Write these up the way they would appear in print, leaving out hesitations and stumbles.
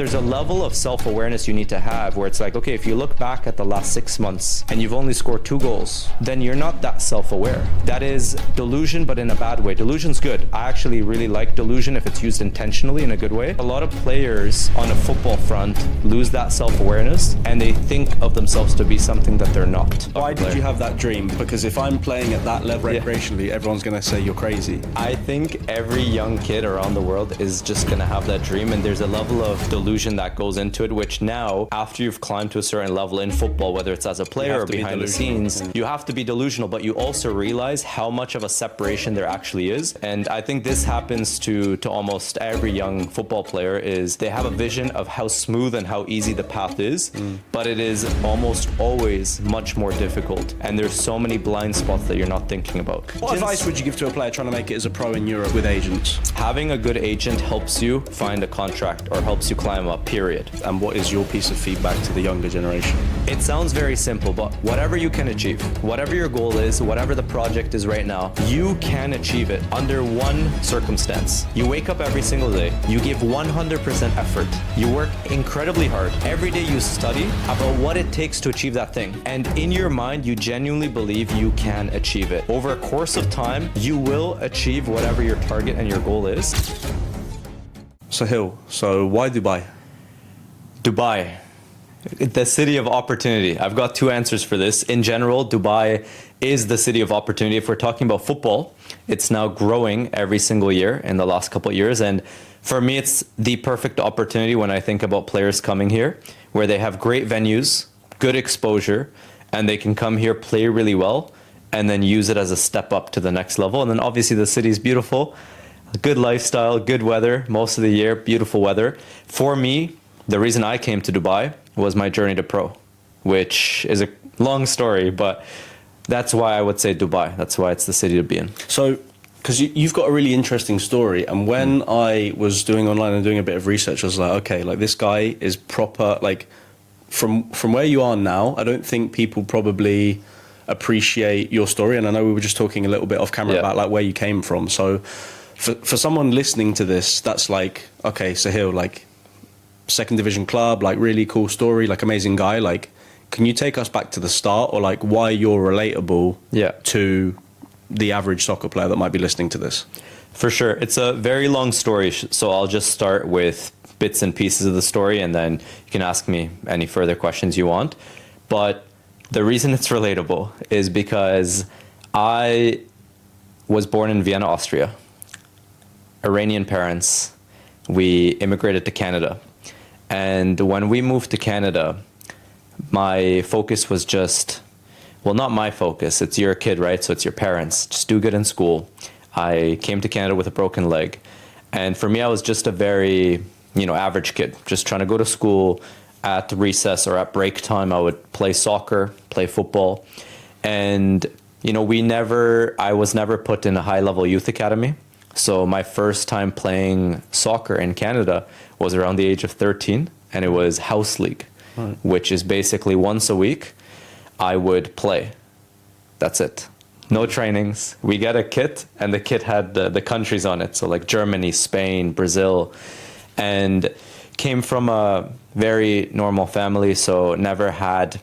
There's a level of self-awareness you need to have where it's like, okay, if you look back at the last 6 months and you've only scored 2 goals, then you're not that self-aware. That is delusion, but in a bad way. Delusion's good. I actually really like delusion if it's used intentionally in a good way. A lot of players on a football front lose that self-awareness and they think of themselves to be something that they're not. Why did you have that dream? Because if I'm playing at that level recreationally, everyone's going to say you're crazy. I think every young kid around the world is just going to have that dream, and there's a level of delusion that goes into it, which now, after you've climbed to a certain level in football, whether it's as a player or behind the scenes, you have to be delusional, but you also realize how much of a separation there actually is. And I think this happens to almost every young football player, is they have a vision of how smooth and how easy the path is, but it is almost always much more difficult. And there's so many blind spots that you're not thinking about. What advice would you give to a player trying to make it as a pro in Europe with agents? Having a good agent helps you find a contract or helps you climb up, period. And what is your piece of feedback to the younger generation? It sounds very simple, but whatever you can achieve, whatever your goal is, whatever the project is right now, you can achieve it under one circumstance. You wake up every single day, you give 100% effort, you work incredibly hard. Every day you study about what it takes to achieve that thing. And in your mind, you genuinely believe you can achieve it. Over a course of time, you will achieve whatever your target and your goal is. Soheil, so why Dubai? Dubai, the city of opportunity. I've got 2 answers for this. In general, Dubai is the city of opportunity. If we're talking about football, it's now growing every single year in the last couple of years. And for me, it's the perfect opportunity when I think about players coming here, where they have great venues, good exposure, and they can come here, play really well, and then use it as a step up to the next level. And then obviously the city is beautiful. Good lifestyle, good weather, most of the year, beautiful weather. For me, the reason I came to Dubai was my journey to pro, which is a long story, but that's why I would say Dubai. That's why it's the city to be in. So, because you've got a really interesting story, and when I was doing online and doing a bit of research, I was like, okay, like this guy is proper, like from where you are now, I don't think people probably appreciate your story. And I know we were just talking a little bit off camera about like where you came from. So for someone listening to this, that's like, okay, Soheil, like second division club, like really cool story, like amazing guy. Like, can you take us back to the start, or like why you're relatable to the average soccer player that might be listening to this? For sure. It's a very long story, so I'll just start with bits and pieces of the story, and then you can ask me any further questions you want. But the reason it's relatable is because I was born in Vienna, Austria. Iranian parents. We immigrated to Canada. And when we moved to Canada, my focus was just, well, not my focus. It's you're a kid, right? So it's your parents. Just do good in school. I came to Canada with a broken leg. And for me, I was just a very, average kid, just trying to go to school. At recess or at break time, I would play soccer, play football. And, I was never put in a high-level youth academy. So my first time playing soccer in Canada was around the age of 13, and it was house league, which is basically once a week I would play. That's it. No trainings. We get a kit, and the kit had the countries on it. So like Germany, Spain, Brazil, and came from a very normal family, so never had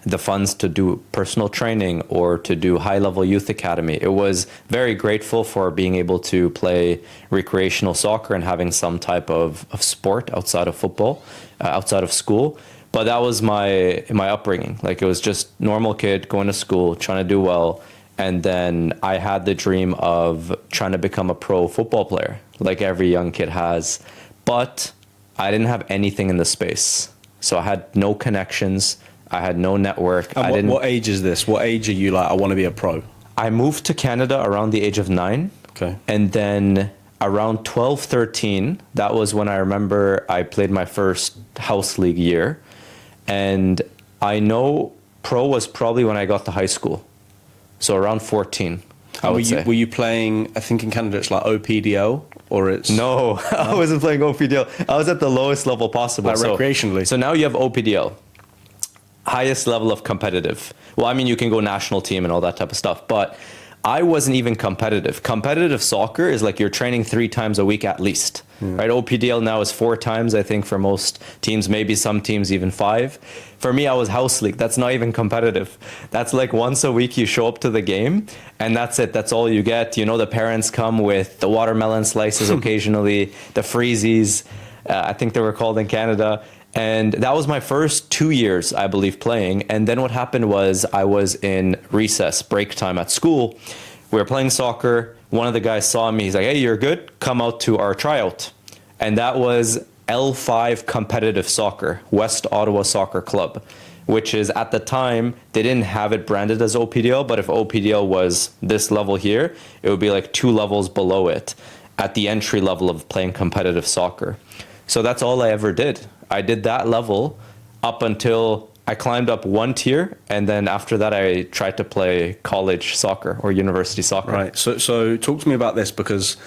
the funds to do personal training or to do high-level youth academy. It was very grateful for being able to play recreational soccer and having some type of sport outside of football, outside of school. But that was my upbringing. Like, it was just normal kid going to school, trying to do well. And then I had the dream of trying to become a pro football player, like every young kid has. But I didn't have anything in the space. So I had no connections. I had no network. And what age is this? What age are you like, I want to be a pro? I moved to Canada around the age of 9. Okay. And then around 12, 13, that was when I remember I played my first house league year. And I know pro was probably when I got to high school. So around 14, I would say. Were you playing, I think in Canada it's like OPDL, or it's... No, I wasn't playing OPDL. I was at the lowest level possible. Like recreationally? So now you have OPDL. Highest level of competitive. Well, I mean, you can go national team and all that type of stuff, but I wasn't even competitive. Competitive soccer is like you're training 3 times a week at least, right? OPDL now is 4 times, I think, for most teams, maybe some teams even 5. For me, I was house league. That's not even competitive. That's like once a week you show up to the game and that's it. That's all you get. You know, the parents come with the watermelon slices occasionally, the freezies, I think they were called in Canada. And that was my first 2 years, I believe, playing. And then what happened was I was in recess, break time at school. We were playing soccer. One of the guys saw me. He's like, hey, you're good. Come out to our tryout. And that was L5 competitive soccer, West Ottawa Soccer Club, which is at the time, they didn't have it branded as OPDL, but if OPDL was this level here, it would be like 2 levels below it at the entry level of playing competitive soccer. So that's all I ever did. I did that level up until I climbed up 1 tier, and then after that I tried to play college soccer or university soccer. Right. So talk to me about this, because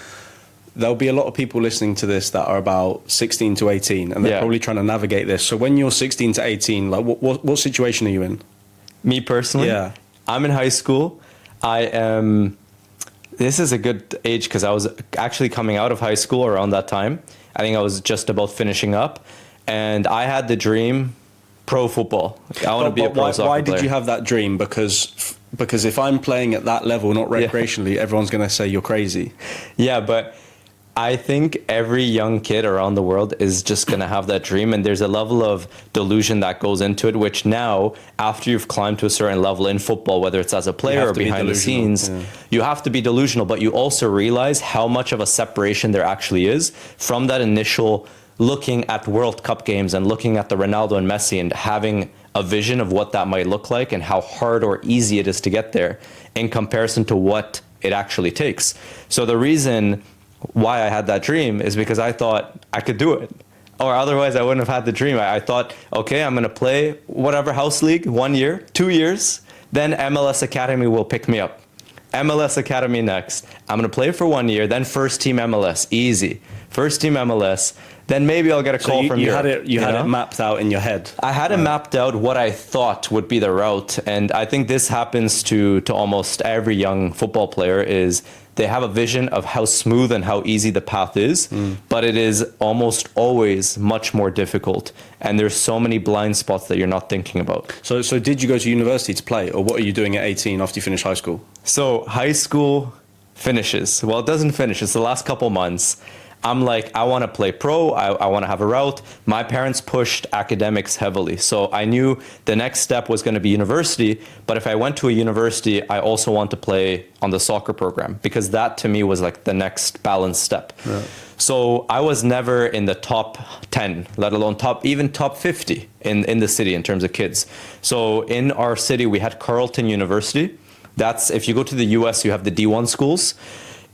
there'll be a lot of people listening to this that are about 16 to 18, and they're probably trying to navigate this. So when you're 16 to 18, like what situation are you in? Me personally? Yeah. I'm in high school. This is a good age because I was actually coming out of high school around that time. I think I was just about finishing up. And I had the dream, pro football. I want to be a pro soccer player. Why did you have that dream? Because if I'm playing at that level, not recreationally, everyone's going to say you're crazy. Yeah, but I think every young kid around the world is just going to have that dream. And there's a level of delusion that goes into it, which now, after you've climbed to a certain level in football, whether it's as a player or behind the scenes, you have to be delusional. But you also realize how much of a separation there actually is from that initial looking at World Cup games and looking at the Ronaldo and Messi and having a vision of what that might look like and how hard or easy it is to get there in comparison to what it actually takes. So the reason why I had that dream is because I thought I could do it, or otherwise I wouldn't have had the dream. I thought, okay, I'm going to play whatever house league 1 year, 2 years, then MLS Academy will pick me up. MLS Academy next. I'm going to play for 1 year, then first team MLS, easy. First team MLS, then maybe I'll get a call from Europe. You had it mapped out in your head. I had it mapped out what I thought would be the route. And I think this happens to almost every young football player is they have a vision of how smooth and how easy the path is, but it is almost always much more difficult. And there's so many blind spots that you're not thinking about. So did you go to university to play, or what are you doing at 18 after you finish high school? So high school finishes. Well, it doesn't finish. It's the last couple months. I'm like, I want to play pro. I want to have a route. My parents pushed academics heavily. So I knew the next step was going to be university. But if I went to a university, I also want to play on the soccer program, because that to me was like the next balanced step. Yeah. So I was never in the top 10, let alone even top 50 in the city in terms of kids. So in our city, we had Carleton University. That's, if you go to the US, you have the D1 schools.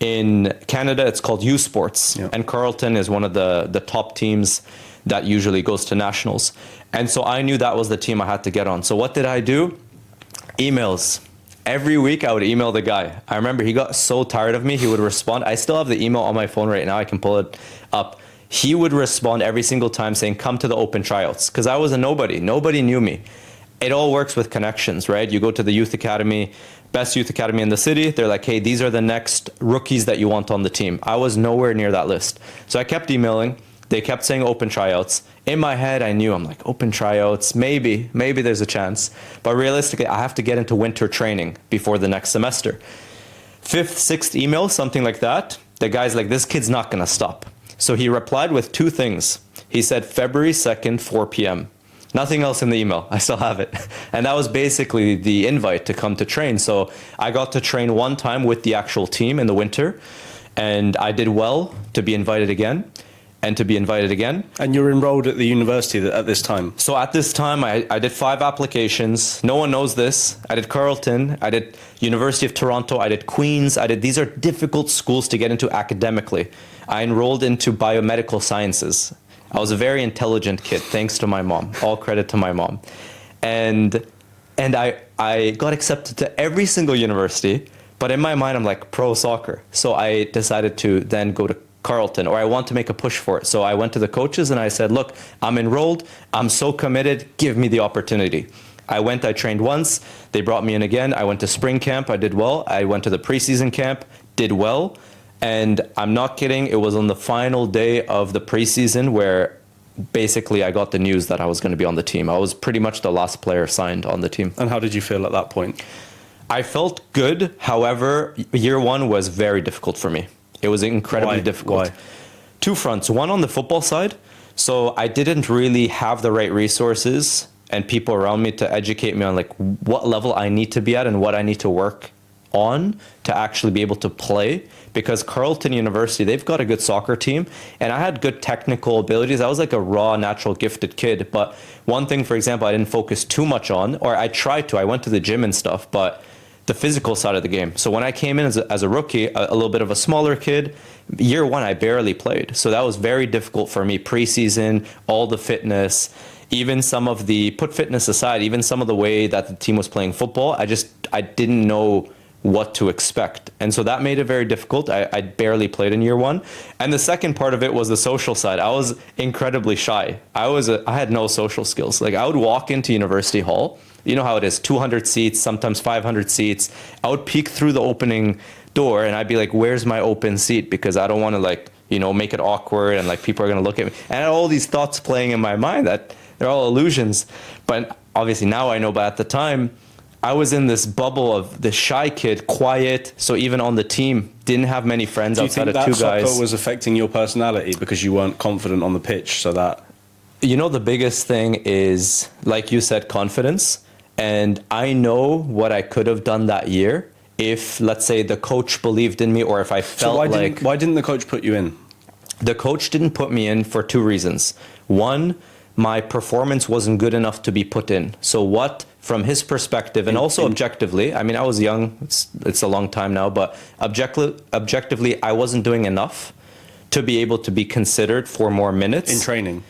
In Canada, it's called U Sports, and Carleton is one of the top teams that usually goes to nationals. And so I knew that was the team I had to get on. So what did I do? Emails. Every week I would email the guy. I remember he got so tired of me, he would respond. I still have the email on my phone right now. I can pull it up. He would respond every single time saying, come to the open tryouts, because I was a nobody. Nobody knew me. It all works with connections, right? You go to the youth academy, best youth academy in the city. They're like, hey, these are the next rookies that you want on the team. I was nowhere near that list. So I kept emailing. They kept saying open tryouts. In my head, I knew, I'm like, open tryouts, maybe there's a chance. But realistically, I have to get into winter training before the next semester. 5th, 6th email, something like that. The guy's like, this kid's not going to stop. So he replied with 2 things. He said, February 2nd, 4 p.m. Nothing else in the email. I still have it. And that was basically the invite to come to train. So I got to train 1 time with the actual team in the winter. And I did well to be invited again. And to be invited again. And you're enrolled at the university at this time? So at this time, I did 5 applications. No one knows this. I did Carleton. I did University of Toronto. I did Queen's. These are difficult schools to get into academically. I enrolled into biomedical sciences. I was a very intelligent kid, thanks to my mom. All credit to my mom. And I got accepted to every single university, but in my mind, I'm like, pro soccer. So I decided to then go to Carleton, or I want to make a push for it. So I went to the coaches and I said, look, I'm enrolled. I'm so committed. Give me the opportunity. I trained once. They brought me in again. I went to spring camp. I did well. I went to the preseason camp, did well. And I'm not kidding. It was on the final day of the preseason where basically I got the news that I was going to be on the team. I was pretty much the last player signed on the team. And how did you feel at that point? I felt good. However, year one was very difficult for me. It was incredibly difficult. Why? Two fronts. One on the football side. So I didn't really have the right resources and people around me to educate me on like what level I need to be at and what I need to work on to actually be able to play. Because Carleton University, they've got a good soccer team and I had good technical abilities. I was like a raw, natural, gifted kid. But one thing, for example, I didn't focus too much on, or I tried to, I went to the gym and stuff, but the physical side of the game. So when I came in as a rookie, a little bit of a smaller kid, year one, I barely played. So that was very difficult for me. Preseason, all the fitness, even some of the, put fitness aside, even some of the way that the team was playing football, I didn't know what to expect. And so that made it very difficult. I barely played in year one. And the second part of it was the social side. I was incredibly shy. I had no social skills. Like I would walk into University Hall, you know how it is, 200 seats, sometimes 500 seats. I would peek through the opening door and I'd be like, where's my open seat? Because I don't want to like, you know, make it awkward and like people are going to look at me. And I had all these thoughts playing in my mind that they're all illusions. But obviously now I know, but at the time, I was in this bubble of the shy kid, quiet. So even on the team, didn't have many friends outside of two guys. Do you think that soccer was affecting your personality because you weren't confident on the pitch? So that, you know, the biggest thing is, like you said, confidence. And I know what I could have done that year if, let's say, the coach believed in me, or if I felt why didn't the coach put you in? The coach didn't put me in for two reasons. One, my performance wasn't good enough to be put in. So what, from his perspective, and also objectively, I mean, I was young, it's a long time now, but objectively, I wasn't doing enough to be able to be considered for more minutes. In training?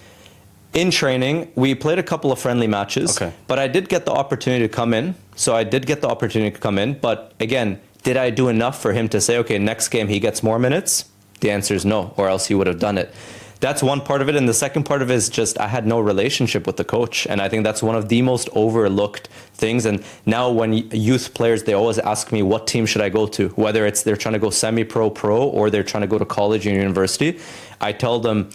In training, we played a couple of friendly matches, but I did get the opportunity to come in. So I did get the opportunity to come in, but again, did I do enough for him to say, okay, next game he gets more minutes? The answer is no, or else he would have done it. That's one part of it. And the second part of it is just I had no relationship with the coach. And I think that's one of the most overlooked things. And now when youth players, they always ask me, what team should I go to? Whether it's they're trying to go semi-pro, pro, or they're trying to go to college and university. I tell them,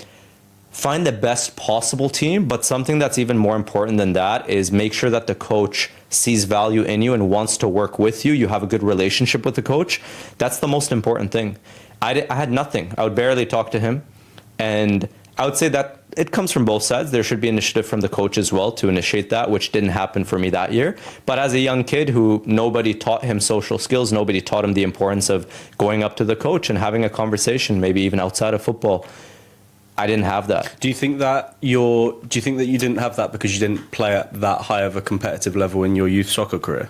find the best possible team. But something that's even more important than that is make sure that the coach sees value in you and wants to work with you. You have a good relationship with the coach. That's the most important thing. I had nothing. I would barely talk to him. And I would say that it comes from both sides. There should be initiative from the coach as well to initiate that, which didn't happen for me that year. But as a young kid who nobody taught him social skills, nobody taught him the importance of going up to the coach and having a conversation, maybe even outside of football, I didn't have that. Do you think that you didn't have that because you didn't play at that high of a competitive level in your youth soccer career?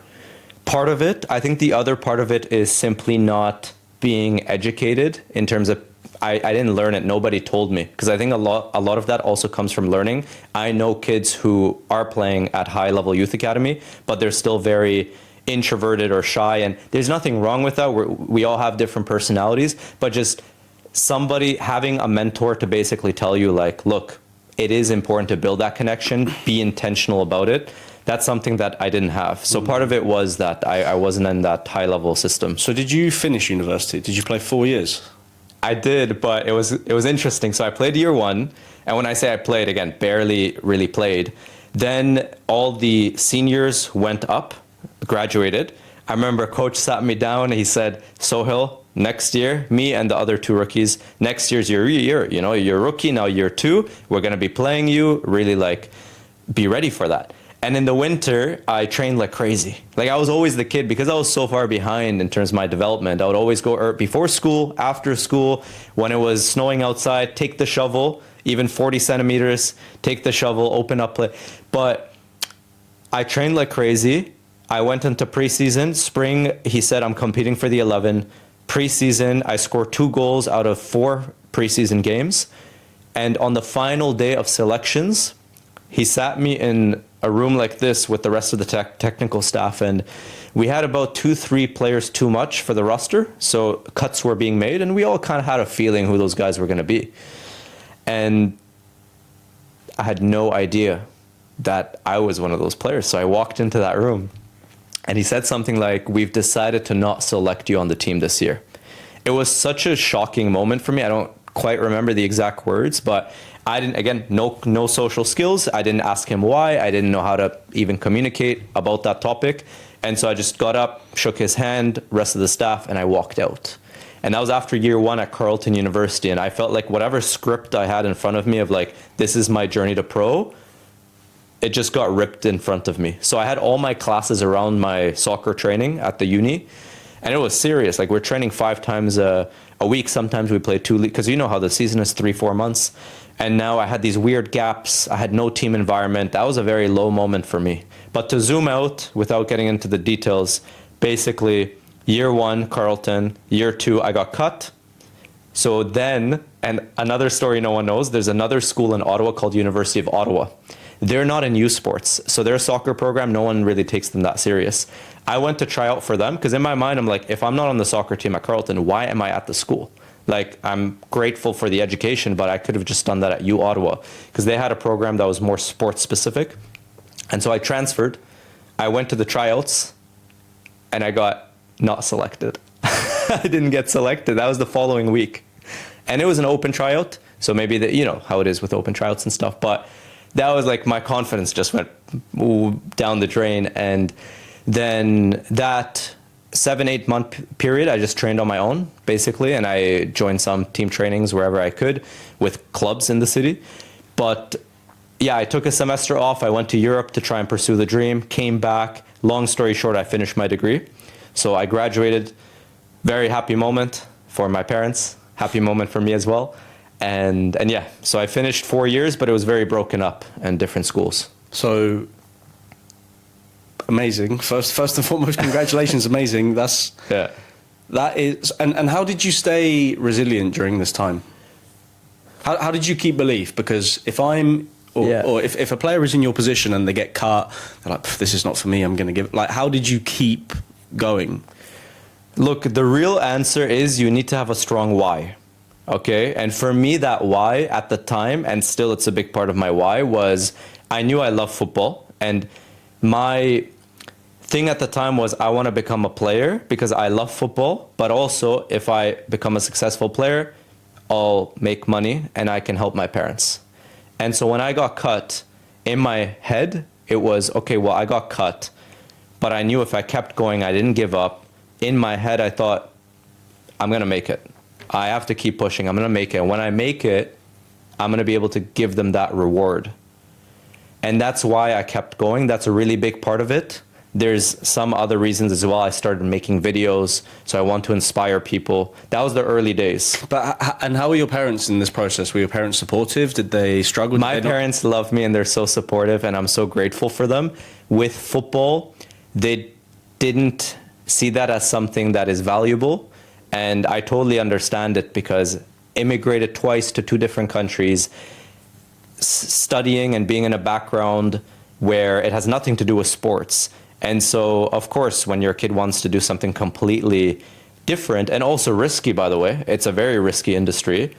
Part of it. I think the other part of it is simply not being educated in terms of I didn't learn it. Nobody told me, because I think a lot of that also comes from learning. I know kids who are playing at high level youth academy, but they're still very introverted or shy. And there's nothing wrong with that. We all have different personalities, but just somebody having a mentor to basically tell you like, look, it is important to build that connection, be intentional about it. That's something that I didn't have. So part of it was that I wasn't in that high level system. So did you finish university? Did you play 4 years? I did, but it was interesting. So I played year one, and when I say I played, again, barely really played. Then all the seniors went up, graduated. I remember coach sat me down, he said, Soheil, next year, me and the other two rookies, next year's your year, you know, you're a rookie, now year two, we're gonna be playing you, really like, be ready for that. And in the winter, I trained like crazy. Like I was always the kid, because I was so far behind in terms of my development. I would always go before school, after school, when it was snowing outside, take the shovel, even 40 centimeters, take the shovel, open up play. But I trained like crazy. I went into preseason. Spring, he said, I'm competing for the 11. Preseason, I scored 2 goals out of 4 preseason games. And on the final day of selections, he sat me in a room like this with the rest of the technical staff, and we had about 2-3 players too much for the roster, so cuts were being made, and we all kind of had a feeling who those guys were going to be. And I had no idea that I was one of those players. So I walked into that room and he said something like, "We've decided to not select you on the team this year." It was such a shocking moment for me. I don't quite remember the exact words, but I didn't, again, no social skills. I didn't ask him why. I didn't know how to even communicate about that topic. And so I just got up, shook his hand, rest of the staff, and I walked out. And that was after year one at Carleton University. And I felt like whatever script I had in front of me of like, this is my journey to pro, it just got ripped in front of me. So I had all my classes around my soccer training at the uni. And it was serious. Like, we're training 5 times a week. Sometimes we play 2 leagues, because you know how the season is 3-4 months. And now I had these weird gaps. I had no team environment. That was a very low moment for me. But to zoom out, without getting into the details, basically year 1, Carleton, year 2, I got cut. So then, and another story no one knows, there's another school in Ottawa called University of Ottawa. They're not in youth sports. So their soccer program, no one really takes them that serious. I went to try out for them because in my mind, I'm like, if I'm not on the soccer team at Carleton, why am I at the school? Like, I'm grateful for the education, but I could have just done that at U Ottawa because they had a program that was more sports specific. And so I transferred. I went to the tryouts and I got not selected. I didn't get selected. That was the following week. And it was an open tryout. So maybe you know how it is with open tryouts and stuff. But that was like, my confidence just went down the drain. And then that 7-8 month period, I just trained on my own, basically. And I joined some team trainings wherever I could with clubs in the city. But yeah, I took a semester off. I went to Europe to try and pursue the dream, came back. Long story short, I finished my degree. So I graduated. Very happy moment for my parents. Happy moment for me as well. And yeah, so I finished 4 years, but it was very broken up in different schools. So amazing. First and foremost, congratulations. Amazing. That is, and how did you stay resilient during this time? How did you keep belief? Because if if a player is in your position and they get cut, they're like, this is not for me, I'm going to give it. Like, how did you keep going? Look, the real answer is you need to have a strong why. Okay. And for me, that why at the time, and still it's a big part of my why, was I knew I love football. And my thing at the time was I want to become a player because I love football. But also, if I become a successful player, I'll make money and I can help my parents. And so when I got cut, in my head, it was, okay, well, I got cut. But I knew if I kept going, I didn't give up. In my head, I thought, I'm going to make it. I have to keep pushing. I'm going to make it. And when I make it, I'm going to be able to give them that reward. And that's why I kept going. That's a really big part of it. There's some other reasons as well. I started making videos, so I want to inspire people. That was the early days. And how were your parents in this process? Were your parents supportive? Did they struggle? My parents love me and they're so supportive, and I'm so grateful for them. With football, they didn't see that as something that is valuable. And I totally understand it because immigrated twice to 2 different countries, studying and being in a background where it has nothing to do with sports. And so, of course, when your kid wants to do something completely different and also risky, by the way, it's a very risky industry.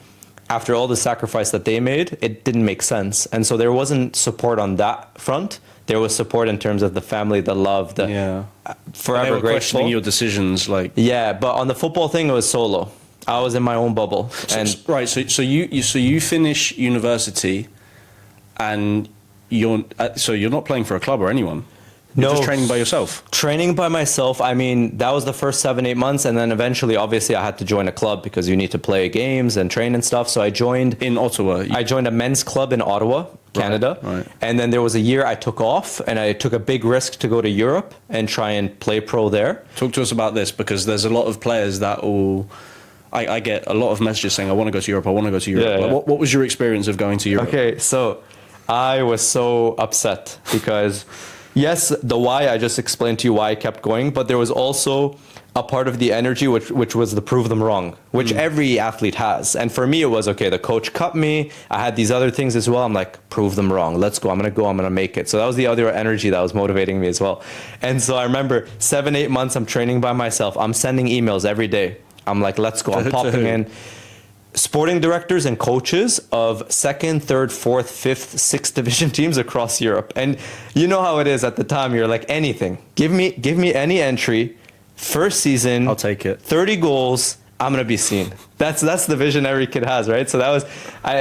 After all the sacrifice that they made, it didn't make sense. And so there wasn't support on that front. There was support in terms of the family, the love, forever they were grateful. Questioning your decisions, like, yeah, but on the football thing, it was solo. I was in my own bubble. So you finish university, and you're not playing for a club or anyone. You're just training by yourself. Training by myself. I mean, that was the first 7-8 months, and then eventually, obviously, I had to join a club because you need to play games and train and stuff. So I joined in Ottawa. I joined a men's club in Ottawa, Canada. Right. And then there was a year I took off, and I took a big risk to go to Europe and try and play pro there. Talk to us about this, because there's a lot of players that will. I get a lot of messages saying, I want to go to Europe, I want to go to Europe. Yeah, like, yeah. What was your experience of going to Europe? Okay, so I was so upset because, yes, the why, I just explained to you why I kept going, but there was also a part of the energy which was the prove them wrong, which every athlete has. And for me, it was, okay, the coach cut me. I had these other things as well. I'm like, prove them wrong. Let's go. I'm going to make it. So that was the other energy that was motivating me as well. And so I remember 7-8 months, I'm training by myself. I'm sending emails every day. I'm like, let's go. I'm popping in. sporting directors and coaches of second, third, fourth, fifth, sixth division teams across Europe. And you know how it is at the time. You're like, anything. Give me any entry. First season. I'll take it. 30 goals. I'm going to be seen. That's the vision every kid has, right? So that was,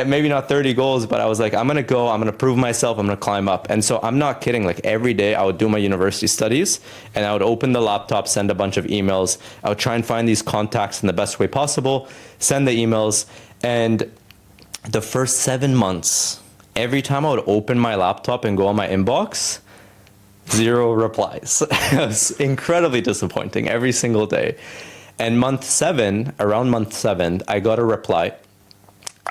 maybe not 30 goals, but I was like, I'm going to go, I'm going to prove myself, I'm going to climb up. And so I'm not kidding. Like every day I would do my university studies and I would open the laptop, send a bunch of emails. I would try and find these contacts in the best way possible, send the emails. And the first 7 months, every time I would open my laptop and go on my inbox, 0 replies. It was incredibly disappointing every single day. And around month 7, I got a reply.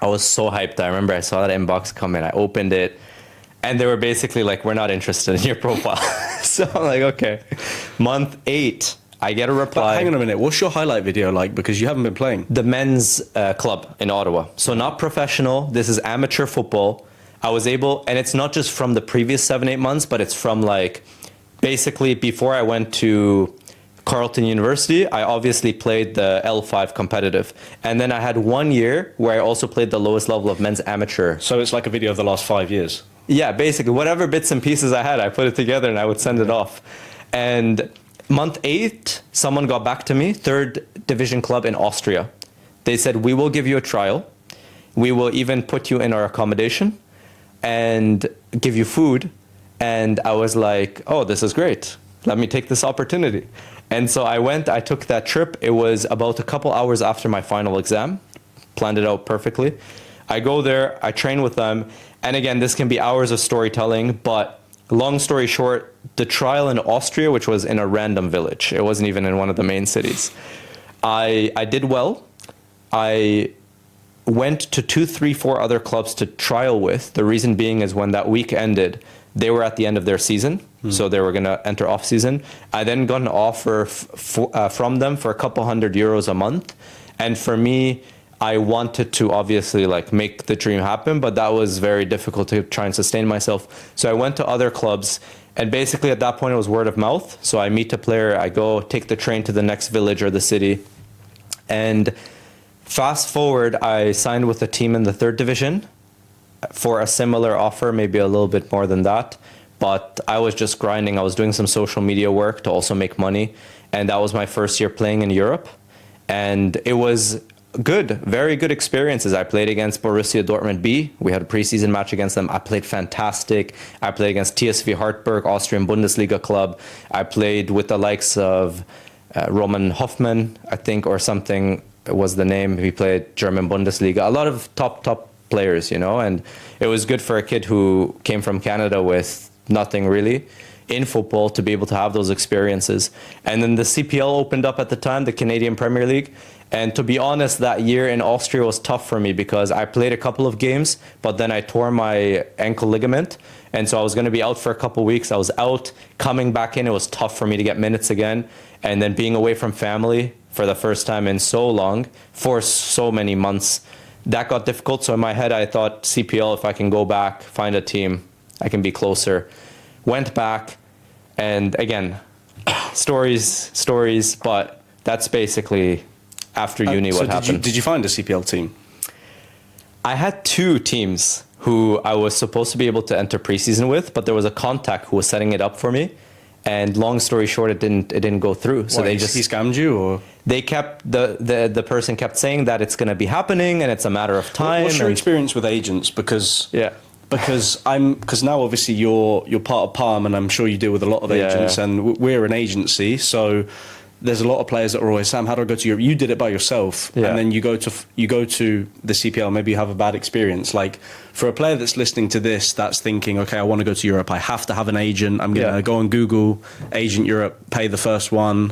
I was so hyped. I remember I saw that inbox come in. I opened it, and they were basically like, we're not interested in your profile. So I'm like, okay. Month 8, I get a reply. But hang on a minute. What's your highlight video like? Because you haven't been playing. The men's club in Ottawa. So not professional. This is amateur football. I was able, and it's not just from the previous 7-8 months, but it's from like, basically before I went to Carleton University, I obviously played the L5 competitive. And then I had 1 year where I also played the lowest level of men's amateur. So it's like a video of the last 5 years. Yeah, basically, whatever bits and pieces I had, I put it together and I would send it off. And month 8, someone got back to me, third division club in Austria. They said, we will give you a trial. We will even put you in our accommodation and give you food. And I was like, oh, this is great. Let me take this opportunity. And so I took that trip. It was about a couple hours after my final exam, planned it out perfectly. I go there, I train with them. And again, this can be hours of storytelling, but long story short, the trial in Austria, which was in a random village, it wasn't even in one of the main cities. I did well. I went to 2, 3, 4 other clubs to trial with. The reason being is when that week ended, they were at the end of their season, so they were going to enter off season. I then got an offer from them for a couple €100 a month. And for me, I wanted to obviously like make the dream happen, but that was very difficult to try and sustain myself. So I went to other clubs, and basically at that point it was word of mouth. So I meet a player, I go take the train to the next village or the city. And fast forward, I signed with a team in the 3rd division for a similar offer, maybe a little bit more than that. But I was just grinding. I was doing some social media work to also make money. And that was my first year playing in Europe. And it was good, very good experiences. I played against Borussia Dortmund B. We had a preseason match against them. I played fantastic. I played against TSV Hartberg, Austrian Bundesliga club. I played with the likes of Roman Hoffmann, I think, or something was the name. He played German Bundesliga. A lot of top players, you know, and it was good for a kid who came from Canada with nothing really in football to be able to have those experiences. And then the CPL opened up at the time, the Canadian Premier League. And to be honest, that year in Austria was tough for me because I played a couple of games, but then I tore my ankle ligament. And so I was going to be out for a couple of weeks. I was out, coming back in, it was tough for me to get minutes again. And then being away from family for the first time in so long, for so many months, that got difficult. So in my head, I thought CPL, if I can go back, find a team, I can be closer. Went back, and again, stories, but that's basically after uni what happened. Did you find a CPL team? I had 2 teams who I was supposed to be able to enter preseason with, but there was a contact who was setting it up for me. And long story short, it didn't go through. So he scammed you, or they kept the person kept saying that it's going to be happening and it's a matter of time. What's your experience with agents? Because now obviously you're part of Palm, and I'm sure you deal with a lot of agents, and we're an agency, so there's a lot of players that are always, Sam, how do I go to Europe? You did it by yourself, and then you go to the CPL. Maybe you have a bad experience. Like for a player that's listening to this, that's thinking, okay, I want to go to Europe. I have to have an agent. I'm gonna go on Google Agent Europe, pay the first one.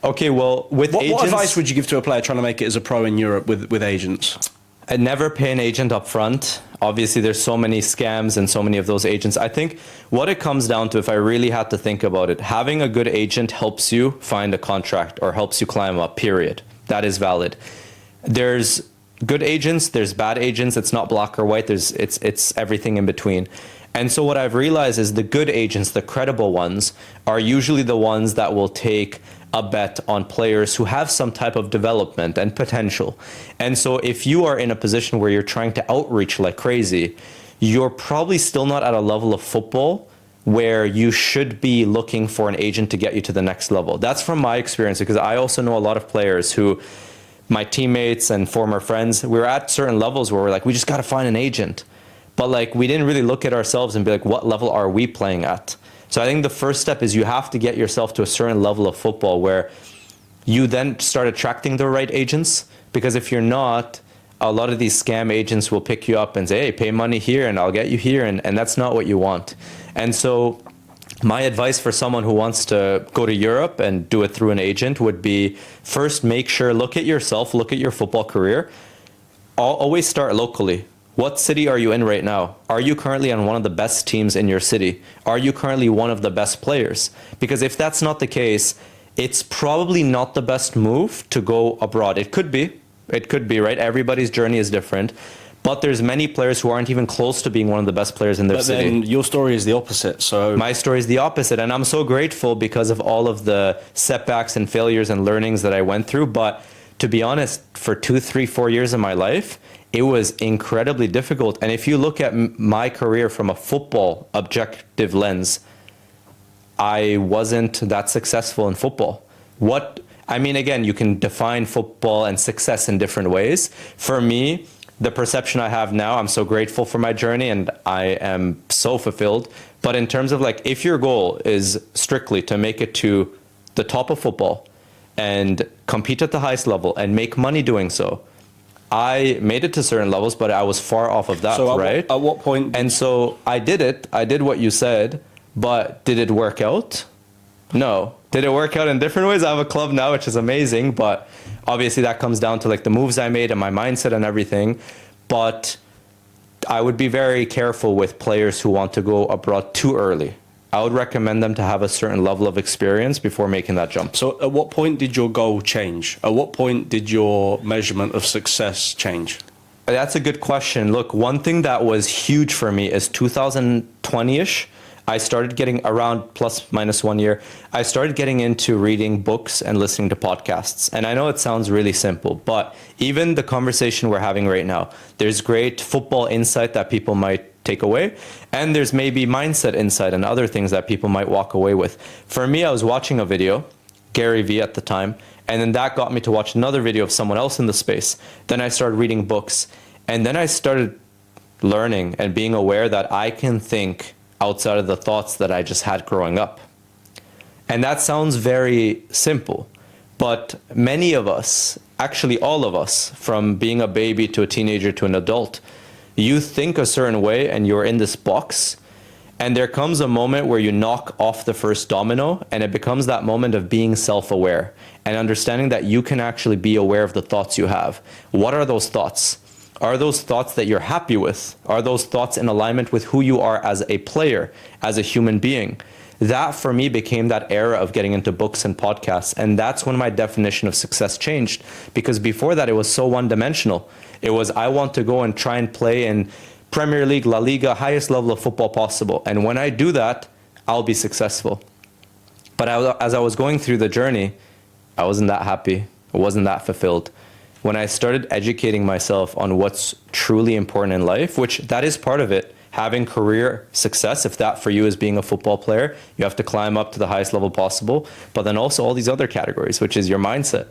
Okay, well, what advice would you give to a player trying to make it as a pro in Europe with agents? I'd never pay an agent up front. Obviously, there's so many scams and so many of those agents. I think what it comes down to, if I really had to think about it, having a good agent helps you find a contract or helps you climb up, period. That is valid. There's good agents, there's bad agents. It's not black or white. It's everything in between. And so what I've realized is the good agents, the credible ones, are usually the ones that will take a bet on players who have some type of development and potential. And so if you are in a position where you're trying to outreach like crazy, you're probably still not at a level of football where you should be looking for an agent to get you to the next level. That's from my experience, because I also know a lot of players who, my teammates and former friends, we were at certain levels where we're like, we just got to find an agent. But like, we didn't really look at ourselves and be like, what level are we playing at? So I think the first step is you have to get yourself to a certain level of football where you then start attracting the right agents. Because if you're not, a lot of these scam agents will pick you up and say, hey, pay money here and I'll get you here. And that's not what you want. And so my advice for someone who wants to go to Europe and do it through an agent would be, first, make sure, look at yourself, look at your football career. Always start locally. What city are you in right now? Are you currently on one of the best teams in your city? Are you currently one of the best players? Because if that's not the case, it's probably not the best move to go abroad. It could be, right? Everybody's journey is different. But there's many players who aren't even close to being one of the best players in their city. But then your story is the opposite. So my story is the opposite. And I'm so grateful because of all of the setbacks and failures and learnings that I went through. But to be honest, for 2, 3, 4 years of my life, it was incredibly difficult. And if you look at my career from a football objective lens, I wasn't that successful in football. Again, you can define football and success in different ways. For me, the perception I have now, I'm so grateful for my journey and I am so fulfilled. But in terms of like, if your goal is strictly to make it to the top of football and compete at the highest level and make money doing so, I made it to certain levels, but I was far off of that, so right? At what point? And so I did it. I did what you said, but did it work out? No. Did it work out in different ways? I have a club now, which is amazing, but obviously that comes down to like the moves I made and my mindset and everything. But I would be very careful with players who want to go abroad too early. I would recommend them to have a certain level of experience before making that jump. So at what point did your goal change? At what point did your measurement of success change? That's a good question. Look, one thing that was huge for me is 2020-ish. I started getting around plus minus 1 year. I started getting into reading books and listening to podcasts. And I know it sounds really simple, but even the conversation we're having right now, there's great football insight that people might take away. And there's maybe mindset insight and other things that people might walk away with. For me, I was watching a video, Gary Vee at the time, and then that got me to watch another video of someone else in the space. Then I started reading books. And then I started learning and being aware that I can think outside of the thoughts that I just had growing up. And that sounds very simple, but many of us, actually all of us, from being a baby to a teenager to an adult, you think a certain way and you're in this box, and there comes a moment where you knock off the first domino, and it becomes that moment of being self-aware and understanding that you can actually be aware of the thoughts you have. What are those thoughts? Are those thoughts that you're happy with? Are those thoughts in alignment with who you are as a player, as a human being? That for me became that era of getting into books and podcasts. And that's when my definition of success changed. Because before that, it was so one-dimensional. It was, I want to go and try and play in Premier League, La Liga, highest level of football possible. And when I do that, I'll be successful. But as I was going through the journey, I wasn't that happy. I wasn't that fulfilled. When I started educating myself on what's truly important in life, which that is part of it, having career success, if that for you is being a football player, you have to climb up to the highest level possible, but then also all these other categories, which is your mindset,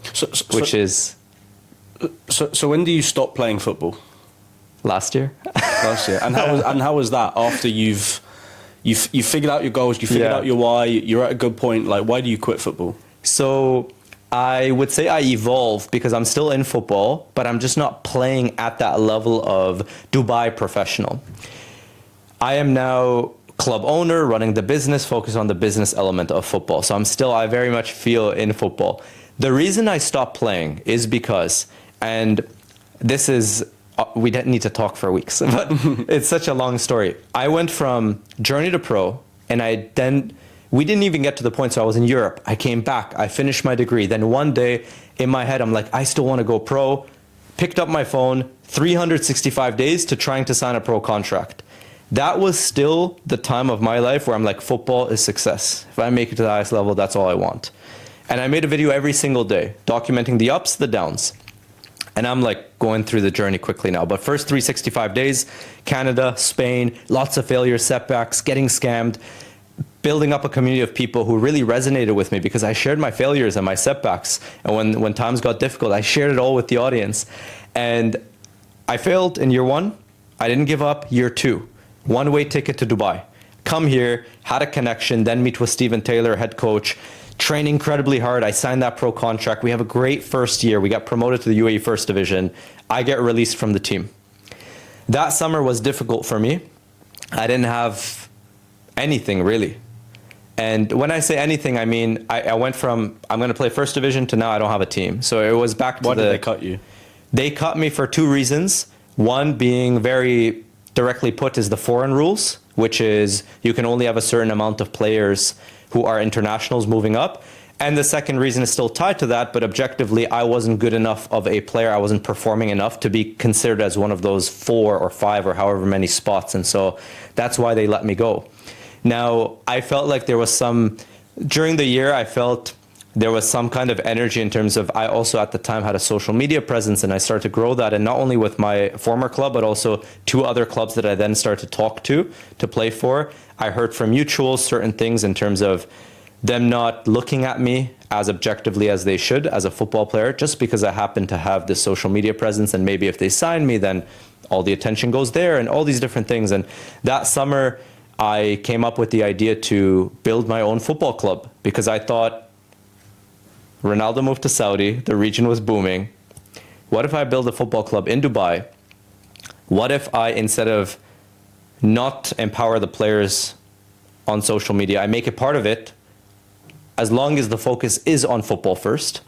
So when do you stop playing football? Last year. Last year. And how was that after you've figured out your goals, you figured out your why, you're at a good point, like why do you quit football? So I would say I evolved because I'm still in football, but I'm just not playing at that level of Dubai professional. I am now club owner, running the business, focused on the business element of football. So I very much feel in football. The reason I stopped playing is because, and this is, we don't need to talk for weeks, but it's such a long story. I went from journey to pro, and we didn't even get to the point, so I was in Europe. I came back, I finished my degree. Then one day in my head, I'm like, I still want to go pro. Picked up my phone, 365 days to trying to sign a pro contract. That was still the time of my life where I'm like, football is success. If I make it to the highest level, that's all I want. And I made a video every single day, documenting the ups, the downs. And I'm like going through the journey quickly now. But first 365 days, Canada, Spain, lots of failures, setbacks, getting scammed, building up a community of people who really resonated with me because I shared my failures and my setbacks. And when times got difficult, I shared it all with the audience. And I failed in year 1. I didn't give up. Year 2, one-way ticket to Dubai. Come here, had a connection, then meet with Stephen Taylor, head coach, train incredibly hard. I signed that pro contract. We have a great first year. We got promoted to the UAE First Division. I get released from the team. That summer was difficult for me. I didn't have anything really. And when I say anything, I mean, I went from, I'm going to play First Division to now I don't have a team. So it was back to Why did they cut you? They cut me for 2 reasons. One being very directly put is the foreign rules, which is you can only have a certain amount of players who are internationals moving up. And the second reason is still tied to that, but objectively, I wasn't good enough of a player. I wasn't performing enough to be considered as one of those 4 or 5 or however many spots. And so that's why they let me go. Now, I felt like there was during the year, I felt there was some kind of energy in terms of, I also at the time had a social media presence and I started to grow that. And not only with my former club, but also 2 other clubs that I then started to talk to play for. I heard from mutuals certain things in terms of them not looking at me as objectively as they should as a football player, just because I happen to have this social media presence. And maybe if they sign me, then all the attention goes there and all these different things. And that summer, I came up with the idea to build my own football club because I thought Ronaldo moved to Saudi, the region was booming. What if I build a football club in Dubai? What if I, instead of not empower the players on social media, I make it part of it as long as the focus is on football first?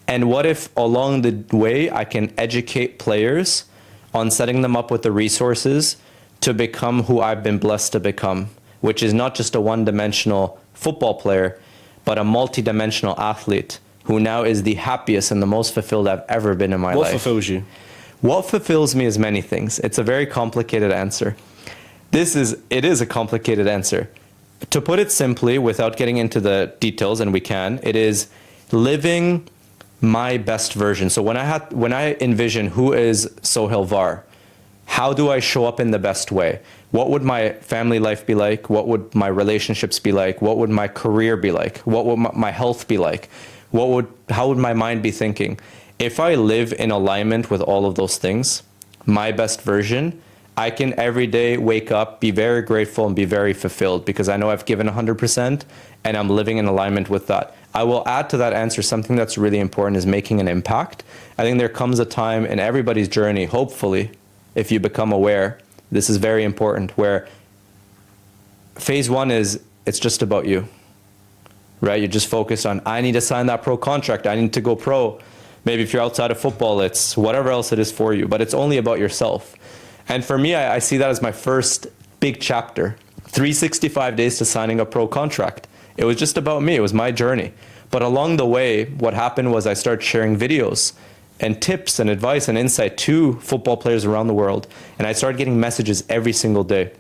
And what if along the way I can educate players on setting them up with the resources to become who I've been blessed to become, which is not just a one-dimensional football player, but a multi-dimensional athlete who now is the happiest and the most fulfilled I've ever been in my life. What fulfills you? What fulfills me is many things. It's a very complicated answer. It is a complicated answer. To put it simply, without getting into the details, and we can, it is living my best version. So when I envision who is Soheil Var, how do I show up in the best way? What would my family life be like? What would my relationships be like? What would my career be like? What would my health be like? How would my mind be thinking? If I live in alignment with all of those things, my best version, I can every day wake up, be very grateful and be very fulfilled because I know I've given 100% and I'm living in alignment with that. I will add to that answer something that's really important is making an impact. I think there comes a time in everybody's journey, hopefully, if you become aware, this is very important, where phase 1 is it's just about you, right? You're just focused on, I need to sign that pro contract. I need to go pro. Maybe if you're outside of football, it's whatever else it is for you, but it's only about yourself. And for me, I see that as my first big chapter, 365 days to signing a pro contract. It was just about me. It was my journey. But along the way, what happened was I started sharing videos and tips and advice and insight to football players around the world. And I started getting messages every single day.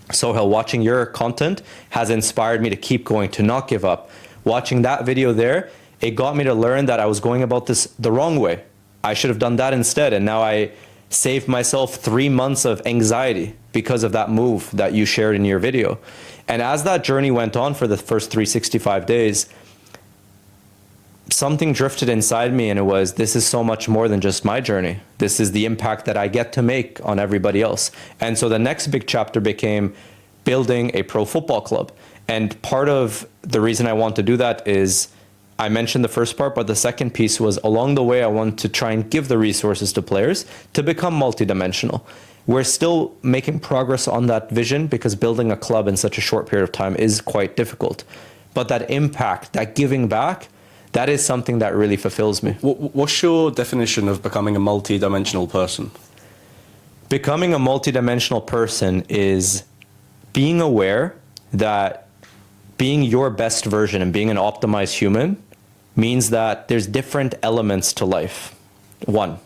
Soheil, watching your content has inspired me to keep going, to not give up. Watching that video there, it got me to learn that I was going about this the wrong way. I should have done that instead. And now I saved myself 3 months of anxiety because of that move that you shared in your video. And as that journey went on for the first 365 days, something drifted inside me and it was, this is so much more than just my journey. This is the impact that I get to make on everybody else. And so the next big chapter became building a pro football club. And part of the reason I want to do that is, I mentioned the first part, but the second piece was along the way, I want to try and give the resources to players to become multidimensional. We're still making progress on that vision because building a club in such a short period of time is quite difficult. But that impact, that giving back, that is something that really fulfills me. What's your definition of becoming a multi-dimensional person? Becoming a multi-dimensional person is being aware that being your best version and being an optimized human means that there's different elements to life, 1.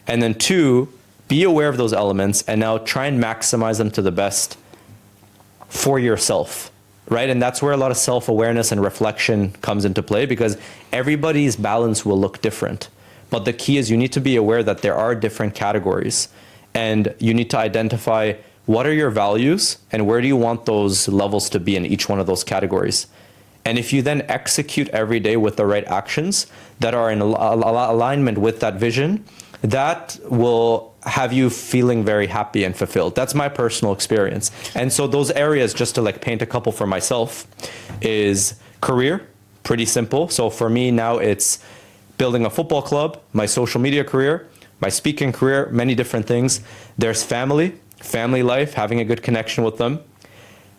And then 2, be aware of those elements and now try and maximize them to the best for yourself. right? And that's where a lot of self-awareness and reflection comes into play, because everybody's balance will look different. But the key is you need to be aware that there are different categories, and you need to identify what are your values and where do you want those levels to be in each one of those categories. And if you then execute every day with the right actions that are in alignment with that vision, that will have you feeling very happy and fulfilled. That's my personal experience. And so those areas, just to like paint a couple for myself, is career, pretty simple. So for me now, it's building a football club, my social media career, my speaking career, many different things. There's family life, having a good connection with them.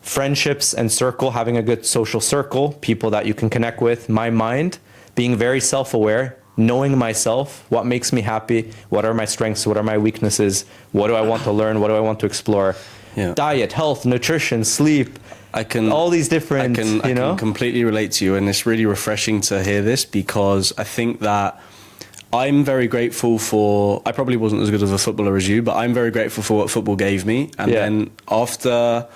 Friendships and circle, having a good social circle, people that you can connect with. My mind, being very self-aware, knowing myself, what makes me happy, what are my strengths, what are my weaknesses, what do I want to learn, what do I want to explore. Yeah. Diet, health, nutrition, sleep, all these different, I can completely relate to you, and it's really refreshing to hear this, because I think that I'm very grateful for, I probably wasn't as good of a footballer as you, but I'm very grateful for what football gave me. And then after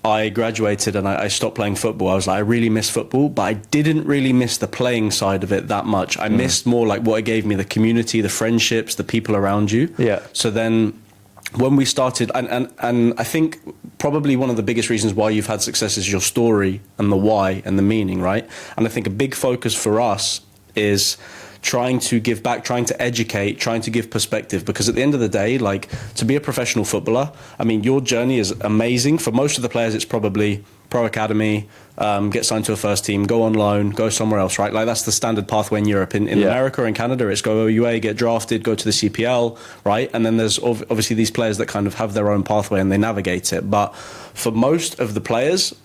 I graduated and I stopped playing football, I was like, I really miss football, but I didn't really miss the playing side of it that much. I missed more like what it gave me, the community, the friendships, the people around you. Yeah. So then when we started, and I think probably one of the biggest reasons why you've had success is your story and the why and the meaning, right? And I think a big focus for us is trying to give back, trying to educate, trying to give perspective, because at the end of the day, like, to be a professional footballer, I mean, your journey is amazing. For most of the players, it's probably pro academy, get signed to a first team, go on loan, go somewhere else, right? Like, that's the standard pathway in Europe. In America or in Canada, it's go OUA, get drafted, go to the CPL, right? And then there's obviously these players that kind of have their own pathway and they navigate it. But for most of the players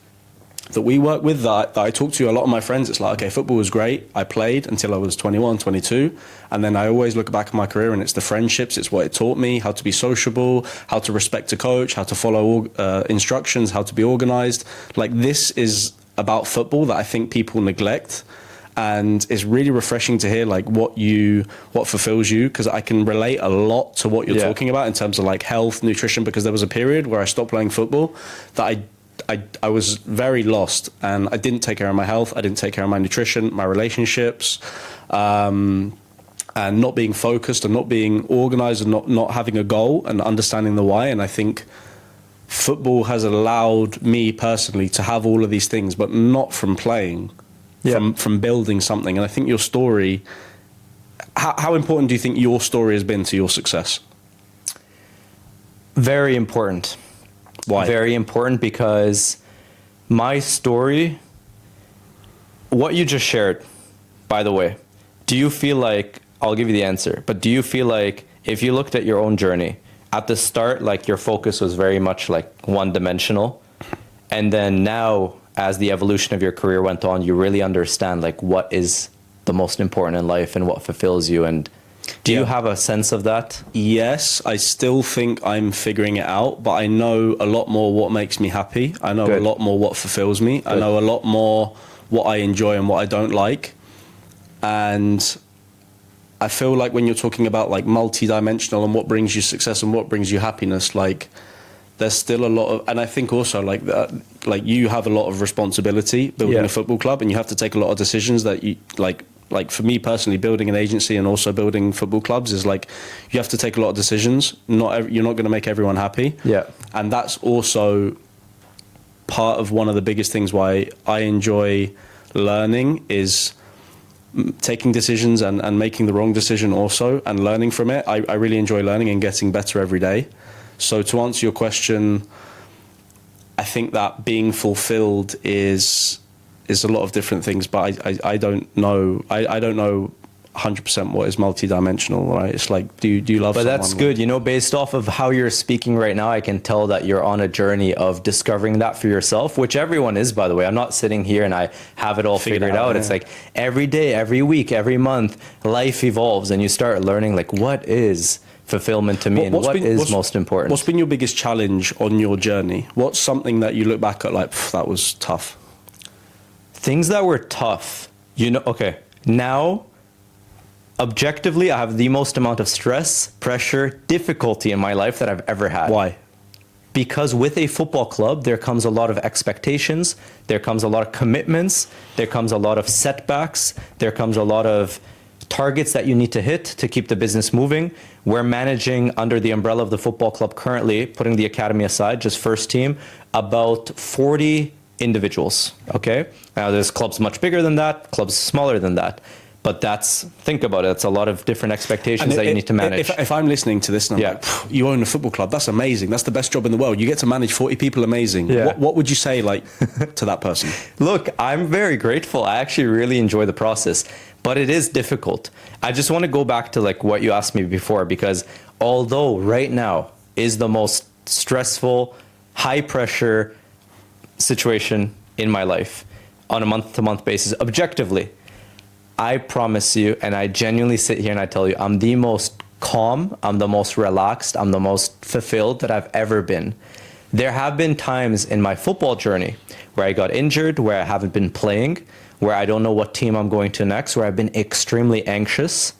that we work with, that I talk to, a lot of my friends, it's like, okay, football was great. I played until I was 21, 22. And then I always look back at my career and it's the friendships, it's what it taught me, how to be sociable, how to respect a coach, how to follow instructions, how to be organized. Like, this is about football that I think people neglect. And it's really refreshing to hear like what fulfills you, because I can relate a lot to what you're talking about in terms of like health, nutrition, because there was a period where I stopped playing football that I was very lost, and I didn't take care of my health. I didn't take care of my nutrition, my relationships, and not being focused and not being organized and not having a goal and understanding the why. And I think football has allowed me personally to have all of these things, but not from playing, from building something. And I think your story, how important do you think your story has been to your success? Very important. Why? Very important, because my story, what you just shared, by the way, do you feel like, I'll give you the answer, but do you feel like if you looked at your own journey, at the start, like your focus was very much like one-dimensional, and then now as the evolution of your career went on, you really understand like what is the most important in life and what fulfills you? And do you have a sense of that? Yes, I still think I'm figuring it out, but I know a lot more what makes me happy. I know a lot more what fulfills me. I know a lot more what I enjoy and what I don't like. And I feel like when you're talking about like multi-dimensional and what brings you success and what brings you happiness, like there's still a lot of, and I think also like that, like you have a lot of responsibility building a football club, and you have to take a lot of decisions that you like for me personally, building an agency and also building football clubs is like, you have to take a lot of decisions. You're not going to make everyone happy. Yeah. And that's also part of one of the biggest things why I enjoy learning is taking decisions and making the wrong decision also, and learning from it. I really enjoy learning and getting better every day. So to answer your question, I think that being fulfilled is a lot of different things, but I don't know. I don't know 100% what is multidimensional, right? It's like, do you love someone? But that's good. You know, based off of how you're speaking right now, I can tell that you're on a journey of discovering that for yourself, which everyone is, by the way. I'm not sitting here and I have it all figured out. It's like every day, every week, every month, life evolves and you start learning like what is fulfillment to me and what is most important. What's been your biggest challenge on your journey? What's something that you look back at like, that was tough? Things that were tough, you know, okay, now, objectively, I have the most amount of stress, pressure, difficulty in my life that I've ever had. Why? because with a football club, there comes a lot of expectations, there comes a lot of commitments, there comes a lot of setbacks, there comes a lot of targets that you need to hit to keep the business moving. We're managing under the umbrella of the football club currently, putting the academy aside, just first team, about 40 individuals, okay? Now there's clubs much bigger than that, clubs smaller than that. But think about it, it's a lot of different expectations that you need to manage. If I'm listening to this and I'm like, you own a football club, that's amazing. That's the best job in the world. You get to manage 40 people, amazing. Yeah. What would you say like to that person? Look, I'm very grateful. I actually really enjoy the process, but it is difficult. I just want to go back to like what you asked me before, because although right now is the most stressful, high pressure situation in my life on a month-to-month basis, objectively, I promise you, and I genuinely sit here and I tell you, I'm the most calm, I'm the most relaxed, I'm the most fulfilled that I've ever been. There have been times in my football journey where I got injured, where I haven't been playing, where I don't know what team I'm going to next, where I've been extremely anxious,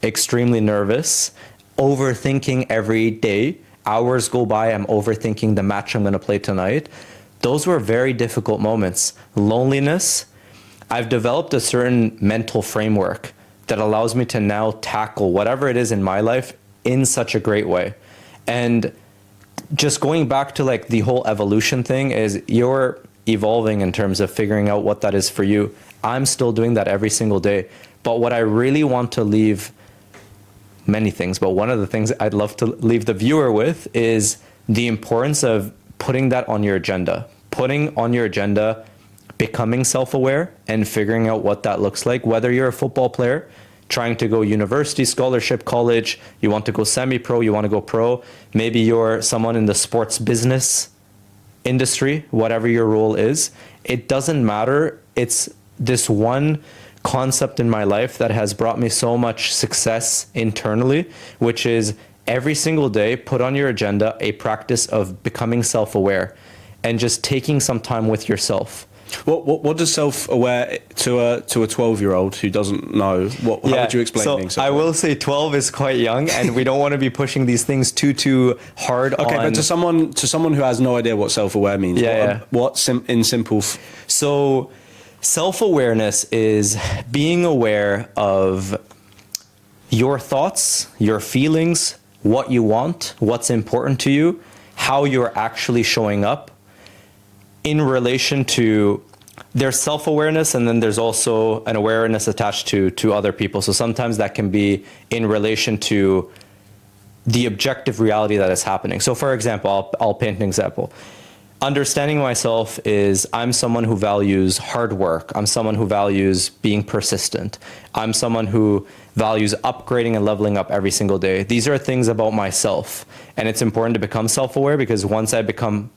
extremely nervous, overthinking every day. Hours go by, I'm overthinking the match I'm going to play tonight. Those were very difficult moments. Loneliness. I've developed a certain mental framework that allows me to now tackle whatever it is in my life in such a great way. And just going back to like the whole evolution thing is you're evolving in terms of figuring out what that is for you. I'm still doing that every single day. But what I really want to leave, many things, but one of the things I'd love to leave the viewer with is the importance of putting that on your agenda. Putting on your agenda becoming self-aware and figuring out what that looks like, whether you're a football player trying to go university, scholarship, college, you want to go semi-pro, you want to go pro, maybe you're someone in the sports business industry, whatever your role is, it doesn't matter. It's this one concept in my life that has brought me so much success internally, which is every single day, put on your agenda a practice of becoming self-aware and just taking some time with yourself. What does self-aware to a 12-year-old who doesn't know? How would you explain being self-aware? I will say 12 is quite young, and we don't want to be pushing these things too hard. Okay, but to someone who has no idea what self-aware means, in simple? So, self-awareness is being aware of your thoughts, your feelings, what you want, what's important to you, how you're actually showing up in relation to there's self-awareness, and then there's also an awareness attached to other people. So sometimes that can be in relation to the objective reality that is happening. So for example, I'll paint an example. Understanding myself is I'm someone who values hard work. I'm someone who values being persistent. I'm someone who values upgrading and leveling up every single day. These are things about myself. And it's important to become self-aware, because once I become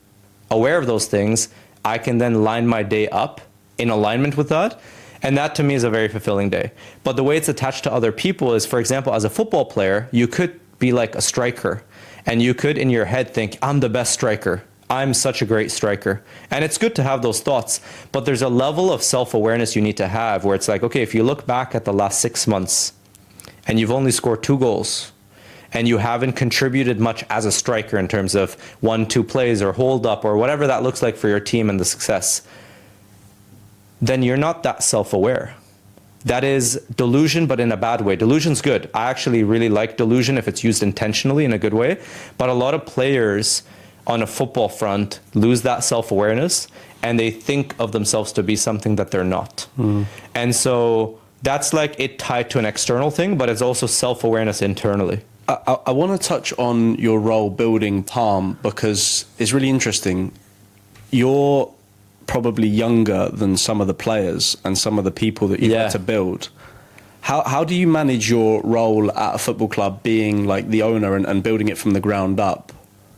aware of those things, I can then line my day up in alignment with that. And that to me is a very fulfilling day. But the way it's attached to other people is, for example, as a football player, you could be like a striker, and you could in your head think, I'm the best striker. I'm such a great striker. And it's good to have those thoughts, but there's a level of self-awareness you need to have where it's like, okay, if you look back at the last 6 months and you've only scored 2 goals, and you haven't contributed much as a striker in terms of 1-2 plays or hold up or whatever that looks like for your team and the success, then you're not that self-aware. That is delusion, but in a bad way. Delusion's good. I actually really like delusion if it's used intentionally in a good way. But a lot of players on a football front lose that self-awareness, and they think of themselves to be something that they're not. And so that's like it tied to an external thing, but it's also self-awareness internally. I want to touch on your role building Palm, because it's really interesting. You're probably younger than some of the players and some of the people that you've had to build. How do you manage your role at a football club, being like the owner and building it from the ground up,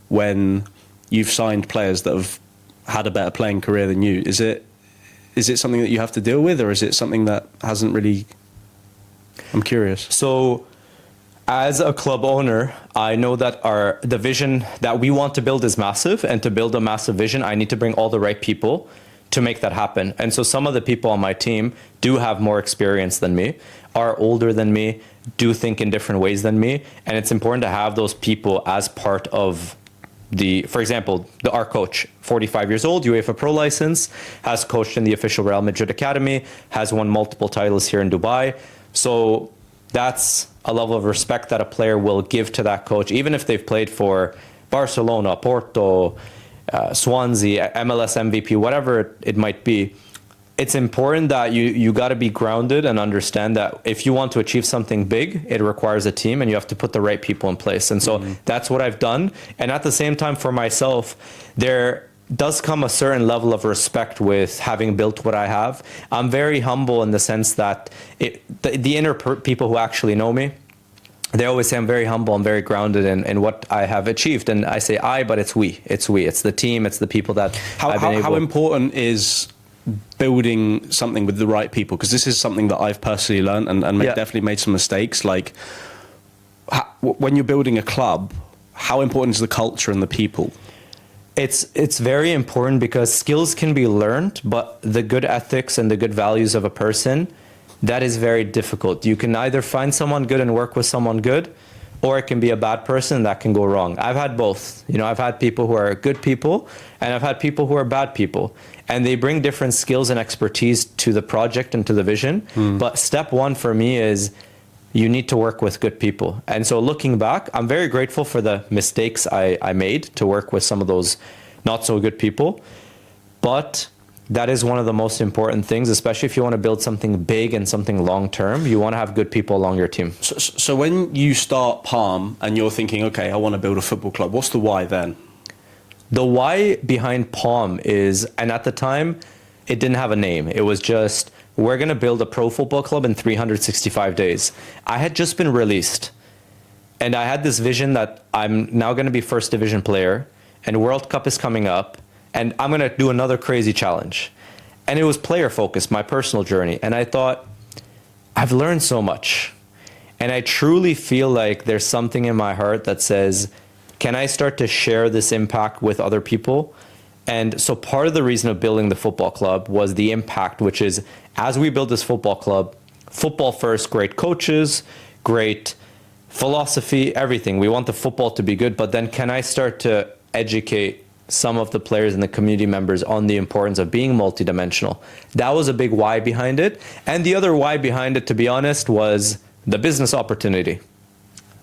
when you've signed players that have had a better playing career than you? Is it something that you have to deal with, or is it something that hasn't really... I'm curious. So as a club owner, I know that the vision that we want to build is massive, and to build a massive vision, I need to bring all the right people to make that happen. And so some of the people on my team do have more experience than me, are older than me, do think in different ways than me, and it's important to have those people as part of for example, our coach, 45 years old, UEFA Pro license, has coached in the official Real Madrid Academy, has won multiple titles here in Dubai. So that's a level of respect that a player will give to that coach, even if they've played for Barcelona, Porto, Swansea, MLS MVP, whatever it might be. It's important that you got to be grounded and understand that if you want to achieve something big, it requires a team and you have to put the right people in place. And so that's what I've done. And at the same time, for myself, there does come a certain level of respect with having built what I have. I'm very humble in the sense that the inner people who actually know me, they always say I'm very humble and very grounded in what I have achieved. And I say I, but it's we. It's the team. It's the people that How important is building something with the right people? Because this is something that I've personally learned and definitely made some mistakes. Like when you're building a club, how important is the culture and the people? It's very important because skills can be learned, but the good ethics and the good values of a person, that is very difficult. You can either find someone good and work with someone good, or it can be a bad person that can go wrong. I've had both. I've had people who are good people and I've had people who are bad people, and they bring different skills and expertise to the project and to the vision. But step one for me is you need to work with good people. And so looking back, I'm very grateful for the mistakes I made to work with some of those not so good people. But that is one of the most important things, especially if you want to build something big and something long-term. You want to have good people along your team. So when you start Palm and you're thinking, okay, I want to build a football club, what's the why then? The why behind Palm is, and at the time, it didn't have a name. It was just, we're going to build a pro football club in 365 days. I had just been released, and I had this vision that I'm now going to be first division player, and World Cup is coming up, and I'm going to do another crazy challenge. And it was player focused, my personal journey. And I thought, I've learned so much. And I truly feel like there's something in my heart that says, can I start to share this impact with other people? And so part of the reason of building the football club was the impact, which is, as we build this football club, football first, great coaches, great philosophy, everything. We want the football to be good, but then can I start to educate some of the players and the community members on the importance of being multidimensional? That was a big why behind it. And the other why behind it, to be honest, was the business opportunity.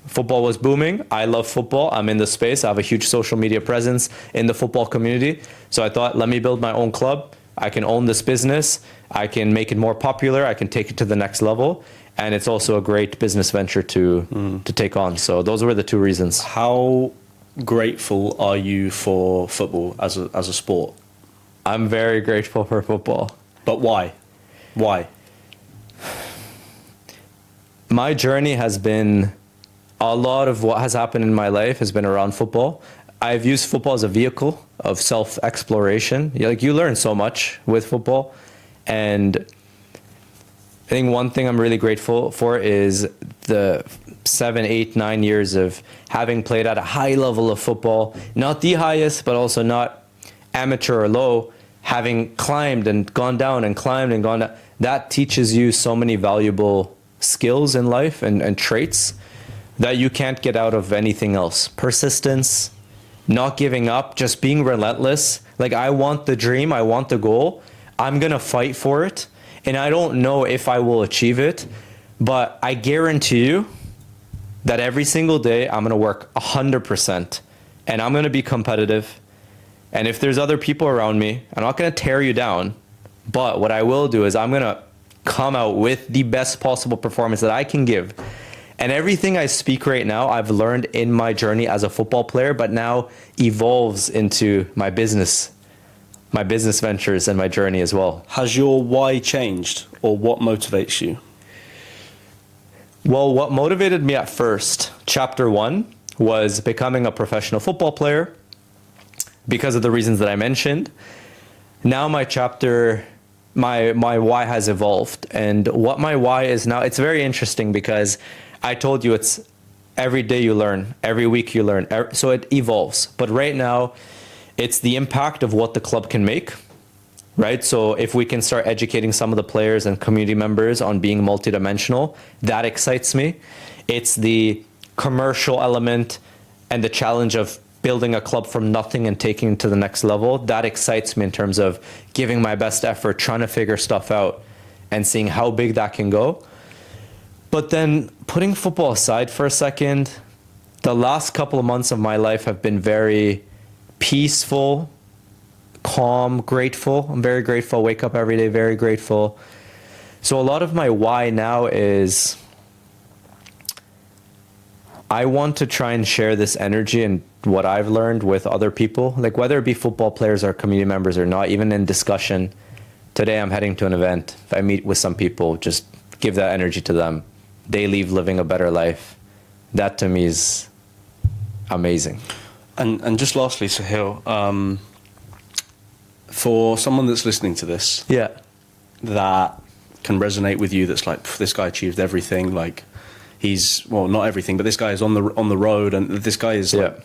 Football was booming. I love football. I'm in the space. I have a huge social media presence in the football community. So I thought, let me build my own club. I can own this business. I can make it more popular. I can take it to the next level. And it's also a great business venture to take on. So those were the two reasons. How grateful are you for football as a sport? I'm very grateful for football. But why? Why? My journey has been, a lot of what has happened in my life has been around football. I've used football as a vehicle of self-exploration. You learn so much with football. And I think one thing I'm really grateful for is the 7, 8, 9 years of having played at a high level of football, not the highest, but also not amateur or low, having climbed and gone down and climbed and gone down. That teaches you so many valuable skills in life and traits that you can't get out of anything else. Persistence, not giving up, just being relentless. Like, I want the dream, I want the goal. I'm gonna fight for it. And I don't know if I will achieve it, but I guarantee you that every single day I'm gonna work 100% and I'm gonna be competitive. And if there's other people around me, I'm not gonna tear you down, but what I will do is I'm gonna come out with the best possible performance that I can give. And everything I speak right now, I've learned in my journey as a football player, but now evolves into my business ventures and my journey as well. Has your why changed, or what motivates you? Well, what motivated me at first, chapter 1, was becoming a professional football player because of the reasons that I mentioned. Now my chapter, my why has evolved. And what my why is now, it's very interesting because I told you it's every day you learn, every week you learn. So it evolves. But right now, it's the impact of what the club can make, right? So if we can start educating some of the players and community members on being multidimensional, that excites me. It's the commercial element and the challenge of building a club from nothing and taking it to the next level, that excites me in terms of giving my best effort, trying to figure stuff out and seeing how big that can go. But then putting football aside for a second, the last couple of months of my life have been very peaceful, calm, grateful. I'm very grateful. I wake up every day very grateful. So a lot of my why now is I want to try and share this energy and what I've learned with other people, like whether it be football players or community members or not, even in discussion. Today I'm heading to an event. If I meet with some people, just give that energy to them. They leave living a better life. That to me is amazing. And just lastly, Soheil, for someone that's listening to this, Yeah. that can resonate with you, that's like, this guy achieved everything, like he's, well, not everything, but this guy is on the road, and this guy is like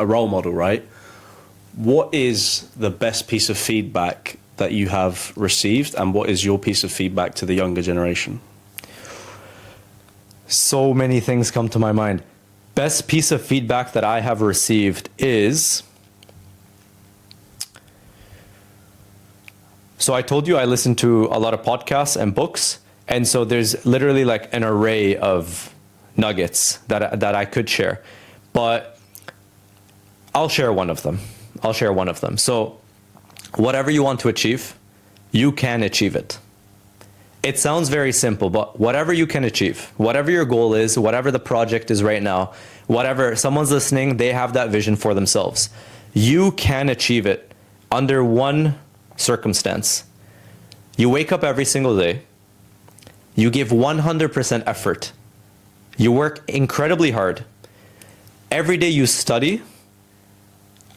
a role model, right? What is the best piece of feedback that you have received, and what is your piece of feedback to the younger generation? So many things come to my mind. Best piece of feedback that I have received is, so I told you I listen to a lot of podcasts and books, and so there's literally like an array of nuggets that I could share, but I'll share one of them. So whatever you want to achieve, you can achieve it. It sounds very simple, but whatever you can achieve, whatever your goal is, whatever the project is right now, whatever someone's listening, they have that vision for themselves. You can achieve it under one circumstance. You wake up every single day. You give 100% effort. You work incredibly hard. Every day you study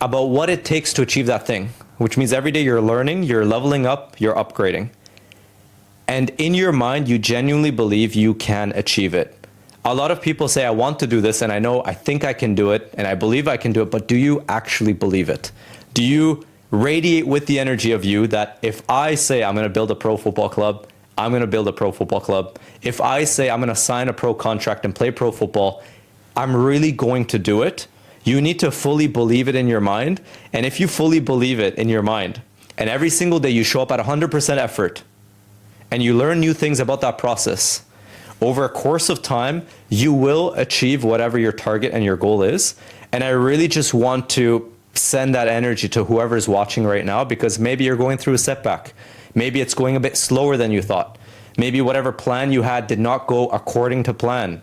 about what it takes to achieve that thing, which means every day you're learning, you're leveling up, you're upgrading. And in your mind, you genuinely believe you can achieve it. A lot of people say, I want to do this, and I think I can do it, and I believe I can do it, but do you actually believe it? Do you radiate with the energy of you that if I say I'm going to build a pro football club, I'm going to build a pro football club. If I say I'm going to sign a pro contract and play pro football, I'm really going to do it. You need to fully believe it in your mind. And if you fully believe it in your mind, and every single day you show up at 100% effort, and you learn new things about that process, over a course of time, you will achieve whatever your target and your goal is. And I really just want to send that energy to whoever's watching right now, because maybe you're going through a setback. Maybe it's going a bit slower than you thought. Maybe whatever plan you had did not go according to plan.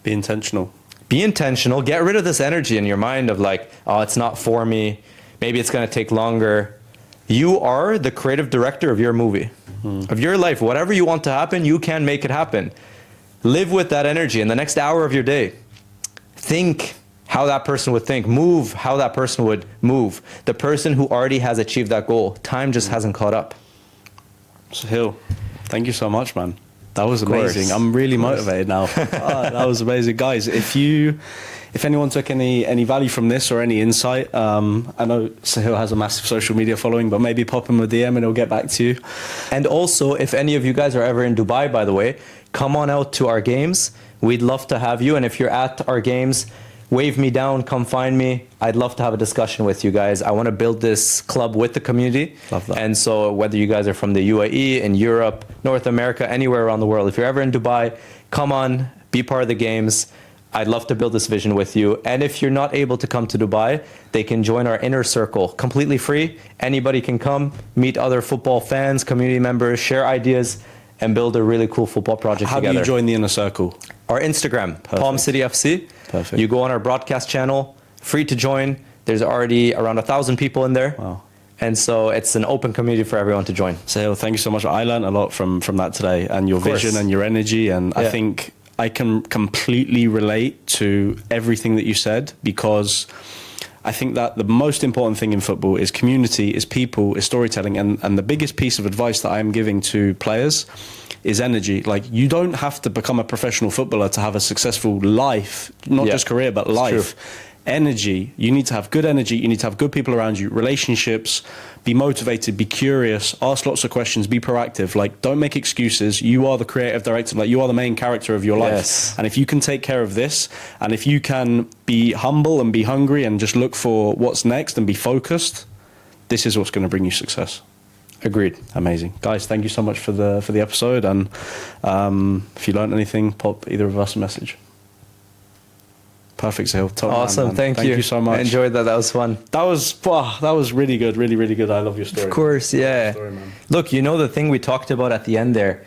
Be intentional. Be intentional. Get rid of this energy in your mind of like, oh, it's not for me. Maybe it's going to take longer. You are the creative director of your movie, of your life. Whatever you want to happen, you can make it happen. Live with that energy in the next hour of your day. Think how that person would think. Move how that person would move. The person who already has achieved that goal. Time just hasn't caught up. Soheil, thank you so much, man. That was amazing. I'm really motivated now. That was amazing. Guys, if anyone took any value from this or any insight, I know Soheil has a massive social media following, but maybe pop him a DM and he'll get back to you. And also, if any of you guys are ever in Dubai, by the way, come on out to our games. We'd love to have you. And if you're at our games, wave me down, come find me. I'd love to have a discussion with you guys. I want to build this club with the community. Love that. And so whether you guys are from the UAE, in Europe, North America, anywhere around the world, if you're ever in Dubai, come on, be part of the games. I'd love to build this vision with you. And if you're not able to come to Dubai, they can join our inner circle, completely free. Anybody can come, meet other football fans, community members, share ideas, and build a really cool football project together. How do you join the inner circle? Our Instagram, Palm City FC. Perfect. You go on our broadcast channel, free to join. There's already around 1,000 people in there. Wow. And so it's an open community for everyone to join. Soheil, thank you so much. I learned a lot from that today, and your vision and your energy. And I think I can completely relate to everything that you said, because I think that the most important thing in football is community, is people, is storytelling. And the biggest piece of advice that I'm giving to players is energy. Like, you don't have to become a professional footballer to have a successful life, not just career, but life. energy. You need to have good energy. You need to have good people around you, relationships, be motivated, be curious, ask lots of questions, be proactive. Like, don't make excuses. You are the creative director. Like, you are the main character of your life. Yes. And if you can take care of this, and if you can be humble and be hungry and just look for what's next and be focused, this is what's going to bring you success. Agreed. Amazing. Guys, thank you so much for the episode. And if you learned anything, pop either of us a message. Perfect, Soheil. Awesome. Man. Thank you. Thank you so much. I enjoyed that. That was fun. That was really good. Really, really good. I love your story. Of course, yeah. Story, man. Look, you know the thing we talked about at the end there.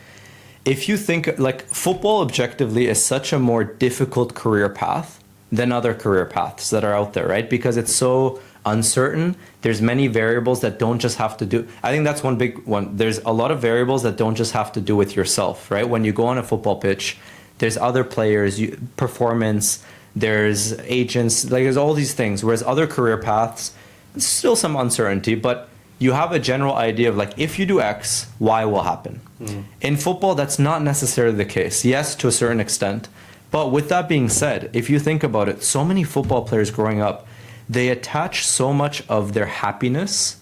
If you think like football objectively is such a more difficult career path than other career paths that are out there, right? Because it's so uncertain. There's many variables that don't just have to do. I think that's one big one. There's a lot of variables that don't just have to do with yourself, right? When you go on a football pitch, there's other players, performance, there's agents, like there's all these things. Whereas other career paths, still some uncertainty, but you have a general idea of like, if you do X, Y will happen. In football, that's not necessarily the case. Yes, to a certain extent. But with that being said, if you think about it, so many football players growing up, they attach so much of their happiness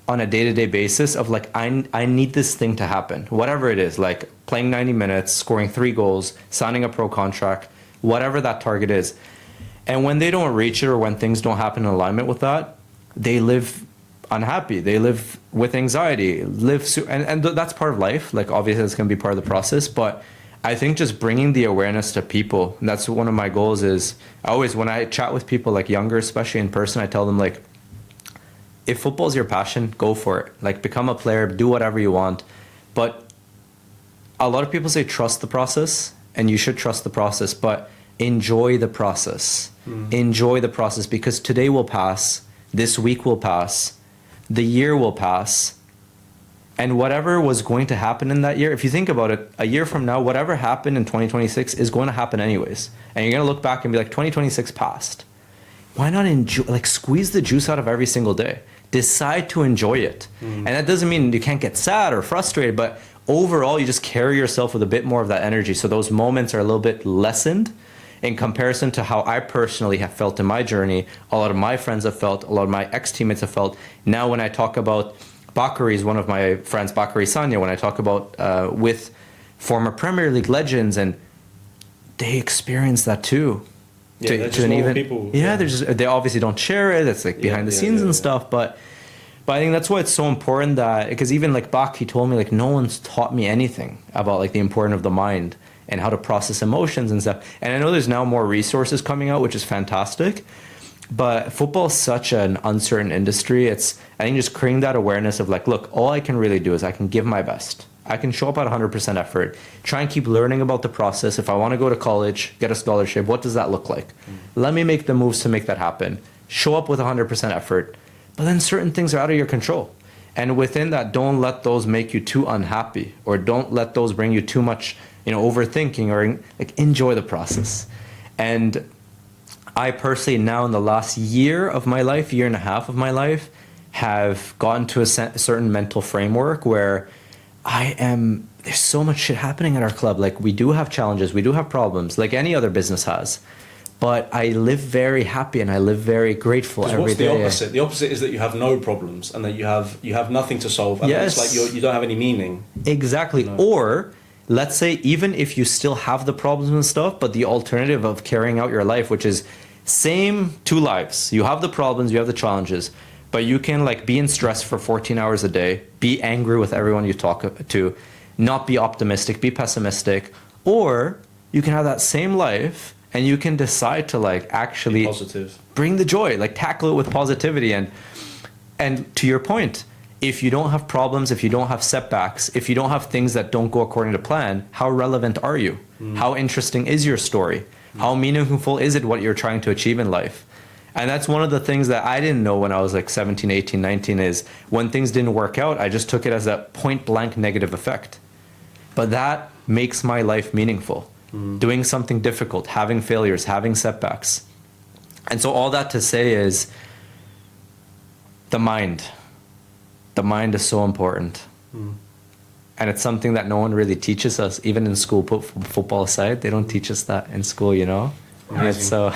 on a day-to-day basis of like, I need this thing to happen, whatever it is, like playing 90 minutes, scoring 3 goals, signing a pro contract, whatever that target is. And when they don't reach it or when things don't happen in alignment with that, they live unhappy. They live with anxiety, and that's part of life. Like obviously it's going to be part of the process, but I think just bringing the awareness to people, that's one of my goals is always when I chat with people like younger, especially in person, I tell them like, if football is your passion, go for it. Like become a player, do whatever you want. But a lot of people say trust the process, and you should trust the process, but enjoy the process. Enjoy the process, because today will pass, this week will pass, the year will pass, and whatever was going to happen in that year, if you think about it, a year from now, whatever happened in 2026 is going to happen anyways. And you're going to look back and be like, 2026 passed. Why not enjoy, like squeeze the juice out of every single day? Decide to enjoy it. And that doesn't mean you can't get sad or frustrated, but overall, you just carry yourself with a bit more of that energy. So those moments are a little bit lessened in comparison to how I personally have felt in my journey. A lot of my friends have felt, a lot of my ex-teammates have felt. Now, when I talk about Bakary is one of my friends, Bakary Sanya, when I talk about with former Premier League legends, and they experience that too. Yeah, they're just normal people. Yeah, they obviously don't share it. It's like behind the scenes and stuff, but I think that's why it's so important that, because even like Bak, he told me like no one's taught me anything about like the importance of the mind and how to process emotions and stuff. And I know there's now more resources coming out, which is fantastic. But football is such an uncertain industry. It's, I think, just creating that awareness of like, look, all I can really do is I can give my best. I can show up at 100% effort, try and keep learning about the process. If I want to go to college, get a scholarship, what does that look like? Let me make the moves to make that happen. Show up with 100% effort. But then certain things are out of your control. And within that, don't let those make you too unhappy, or don't let those bring you too much, overthinking, or like enjoy the process. And I personally now in the last year of my life, year and a half of my life, have gotten to a certain mental framework where there's so much shit happening at our club. Like we do have challenges, we do have problems, like any other business has. But I live very happy and I live very grateful every day. What's the opposite? The opposite is that you have no problems and that you have nothing to solve. And yes. It's like you don't have any meaning. Exactly. No. Or let's say even if you still have the problems and stuff, but the alternative of carrying out your life, which is same 2 lives. You have the problems, you have the challenges, but you can like be in stress for 14 hours a day, be angry with everyone you talk to, not be optimistic, be pessimistic, or you can have that same life and you can decide to like actually be positive, bring the joy, like tackle it with positivity. And to your point, if you don't have problems, if you don't have setbacks, if you don't have things that don't go according to plan, how relevant are you? How interesting is your story? How meaningful is it what you're trying to achieve in life? And that's one of the things that I didn't know when I was like 17, 18, 19 is when things didn't work out, I just took it as a point blank negative effect. But that makes my life meaningful. Doing something difficult, having failures, having setbacks. And so all that to say is the mind. The mind is so important. And it's something that no one really teaches us, even in school, put football aside. They don't teach us that in school, And it's so...